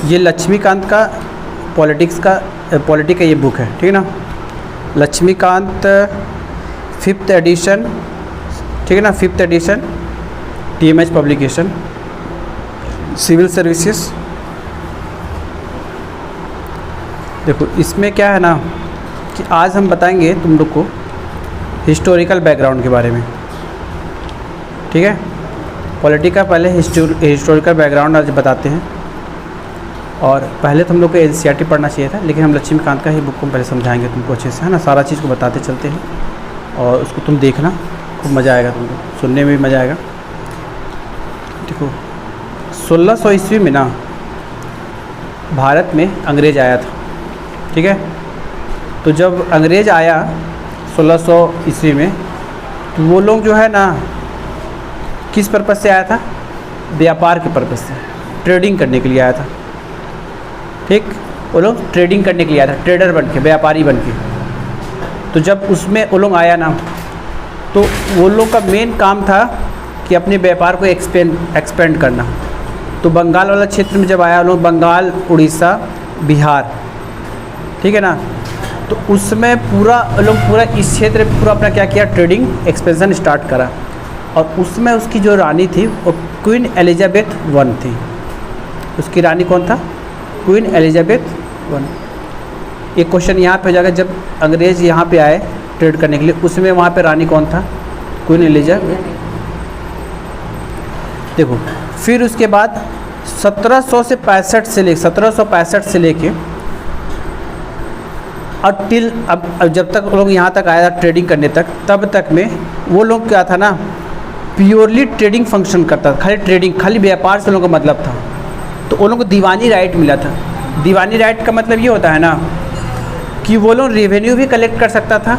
ये लक्ष्मीकांत का पॉलिटिक का ये बुक है, ठीक है ना। लक्ष्मीकांत 5th एडिशन, ठीक है ना, 5th edition, TMH publication, civil services. देखो इसमें क्या है ना कि आज हम बताएंगे तुम लोग को हिस्टोरिकल बैकग्राउंड के बारे में, ठीक है। पॉलिटिक का पहले हिस्टोरिकल बैकग्राउंड आज बताते हैं, और पहले तो हम लोग को NCERT पढ़ना चाहिए था, लेकिन हम लक्ष्मीकांत का ही बुक को पहले समझाएंगे तुमको अच्छे से, है ना। सारा चीज़ को बताते चलते हैं और उसको तुम देखना, खूब मज़ा आएगा तुमको, सुनने में भी मज़ा आएगा। देखो 1600 ईस्वी में ना भारत में अंग्रेज़ आया था, ठीक है। तो जब अंग्रेज़ आया 1600 ईस्वी में, तो वो लोग जो है ना किस पर्पज़ से आया था? व्यापार के पर्पज़ से, ट्रेडिंग करने के लिए आया था, ठीक। वो लोग ट्रेडिंग करने के लिए आया था, ट्रेडर बन के, व्यापारी बन के। तो जब उसमें वो लोग आया ना, तो वो लोग का मेन काम था कि अपने व्यापार को एक्सपेंड करना। तो बंगाल वाला क्षेत्र में जब आया लोग, बंगाल, उड़ीसा, बिहार, ठीक है ना, तो उसमें पूरा लोग पूरा इस क्षेत्र में पूरा अपना क्या किया, ट्रेडिंग एक्सपेंशन स्टार्ट करा। और उसमें उसकी जो रानी थी वो क्वीन एलिजाबेथ I थी। उसकी रानी कौन था? Queen Elizabeth I। एक क्वेश्चन यहाँ पे हो जाएगा, जब अंग्रेज़ यहाँ पे आए ट्रेड करने के लिए, उसमें वहाँ पे रानी कौन था? Queen Elizabeth. देखो फिर उसके बाद 1765 से लेके और टिल अब जब तक लोग यहाँ तक आया ट्रेडिंग करने तक, तब तक में वो लोग क्या था ना, प्योरली ट्रेडिंग फंक्शन करता था, खाली ट्रेडिंग, खाली व्यापार से लोगों का मतलब था। तो वो लोगों को दीवानी राइट मिला था। दीवानी राइट का मतलब ये होता है ना कि वो लोग रेवेन्यू भी कलेक्ट कर सकता था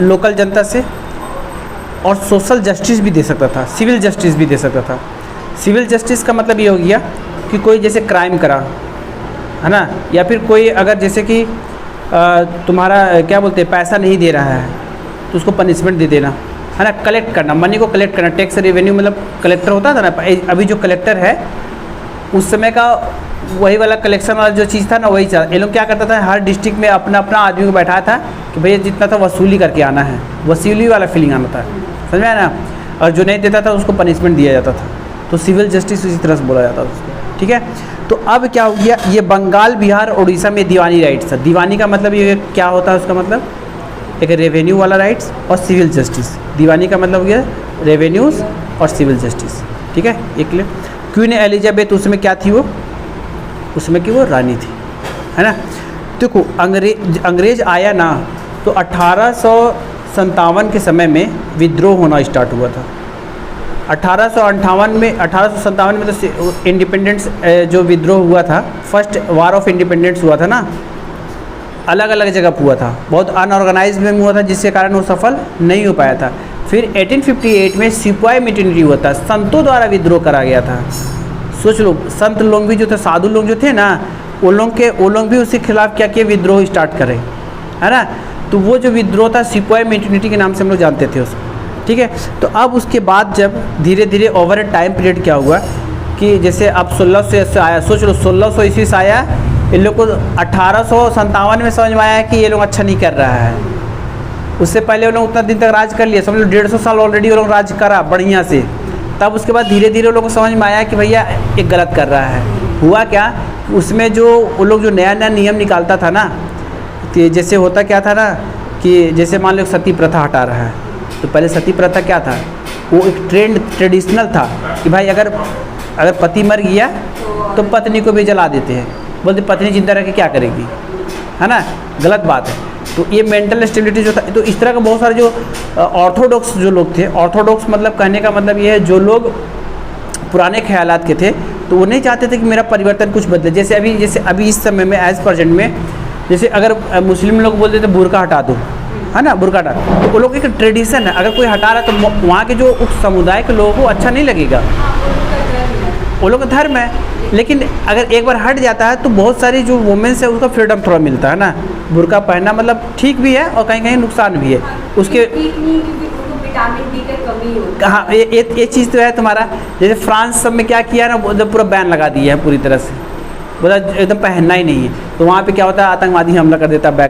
लोकल जनता से, और सोशल जस्टिस भी दे सकता था, सिविल जस्टिस भी दे सकता था। सिविल जस्टिस का मतलब ये हो गया कि कोई जैसे क्राइम करा, है ना, या फिर कोई अगर जैसे कि तुम्हारा क्या बोलते हैं, पैसा नहीं दे रहा है तो उसको पनिशमेंट दे देना, है ना। कलेक्ट करना, मनी को कलेक्ट करना, टैक्स रेवेन्यू, मतलब कलेक्टर होता था ना। अभी जो कलेक्टर है उस समय का वही वाला कलेक्शन वाला जो चीज़ था ना, वही चीज़। ये लोग क्या करता था, हर डिस्ट्रिक्ट में अपना अपना आदमी को बैठाया था कि भैया जितना था वसूली करके आना है, वसूली वाला फीलिंग आना था, समझ में आया ना। और जो नहीं देता था उसको पनिशमेंट दिया जाता था। तो सिविल जस्टिस इसी तरह से बोला जाता था उसको, ठीक है। तो अब क्या हो गया, ये बंगाल, बिहार, उड़ीसा में दीवानी राइट्स था। दीवानी का मतलब ये क्या होता है, उसका मतलब एक रेवेन्यू वाला राइट्स और सिविल जस्टिस। दीवानी का मतलब ये रेवेन्यूज़ और सिविल जस्टिस, ठीक है। एक ले क्वीन एलिजाबेथ उसमें क्या थी, वो उसमें की वो रानी थी, है ना। देखो अंग्रेज आया ना, तो 1857 के समय में विद्रोह होना स्टार्ट हुआ था। 1858 में, 1857 में तो इंडिपेंडेंस जो विद्रोह हुआ था, फर्स्ट वार ऑफ इंडिपेंडेंस हुआ था ना, अलग अलग जगह हुआ था, बहुत अनऑर्गेनाइज में हुआ था, जिसके कारण वो सफल नहीं हो पाया था। फिर 1858 में सिपाही म्यूटिनी हुआ था, संतों द्वारा विद्रोह करा गया था। सोच लो, संत लोग भी जो थे, साधु लोग जो थे ना, वो लोग भी उसके खिलाफ क्या किए, विद्रोह स्टार्ट करे, है ना। तो वो जो विद्रोह था सिपाही म्यूटिनी के नाम से हम लोग जानते थे उसको, ठीक है। तो अब उसके बाद जब धीरे धीरे ओवर ए टाइम पीरियड क्या हुआ कि जैसे अब 1600 से आया, सोच लो 1600 ईस्वी से आया, इन लोग को 1857 में समझ में आया कि ये लोग अच्छा नहीं कर रहा है। उससे पहले वो लोग उतना दिन तक राज कर लिया, समझ लो 150 साल ऑलरेडी वो लोग राज करा बढ़िया से। तब उसके बाद धीरे धीरे वो लोग को समझ में आया कि भैया एक गलत कर रहा है। हुआ क्या, उसमें जो वो लोग जो नया नया नियम निकालता था ना, कि जैसे होता क्या था ना कि जैसे मान लो सती प्रथा हटा रहा है, तो पहले सती प्रथा क्या था, वो एक ट्रेडिशनल था कि भाई अगर पति मर गया तो पत्नी को भी जला देते हैं, बोलते पत्नी जिंदा रह के क्या करेगी, है ना, गलत बात है। तो ये मेंटल स्टेबिलिटी जो था, तो इस तरह का बहुत सारे जो ऑर्थोडॉक्स जो लोग थे, ऑर्थोडॉक्स मतलब कहने का मतलब ये है जो लोग पुराने ख्यालात के थे, तो वो नहीं चाहते थे कि मेरा परिवर्तन कुछ बदले। जैसे अभी इस समय में एज प्रेजेंट में, जैसे अगर मुस्लिम लोग बोलते थे बुर्का हटा दो, है ना, बुर्का हटा, तो वो लोग एक ट्रेडिशन है, अगर कोई हटा रहा है तो वहाँ के जो उस समुदाय के लोगों को अच्छा नहीं लगेगा, वो लोग का धर्म है। लेकिन अगर एक बार हट जाता है तो बहुत सारी जो वुमेन्स है उसका फ्रीडम थोड़ा मिलता है ना। बुर्का पहनना मतलब ठीक भी है और कहीं कहीं नुकसान भी है उसके। विटामिन डी की कमी होती है। हाँ, ये चीज़ तो है तुम्हारा। जैसे फ्रांस सब में क्या किया ना, जब पूरा बैन लगा दिया है पूरी तरह से, बोला एकदम पहनना ही नहीं है। तो वहाँ पे क्या होता है, आतंकवादी हमला कर देता है बैग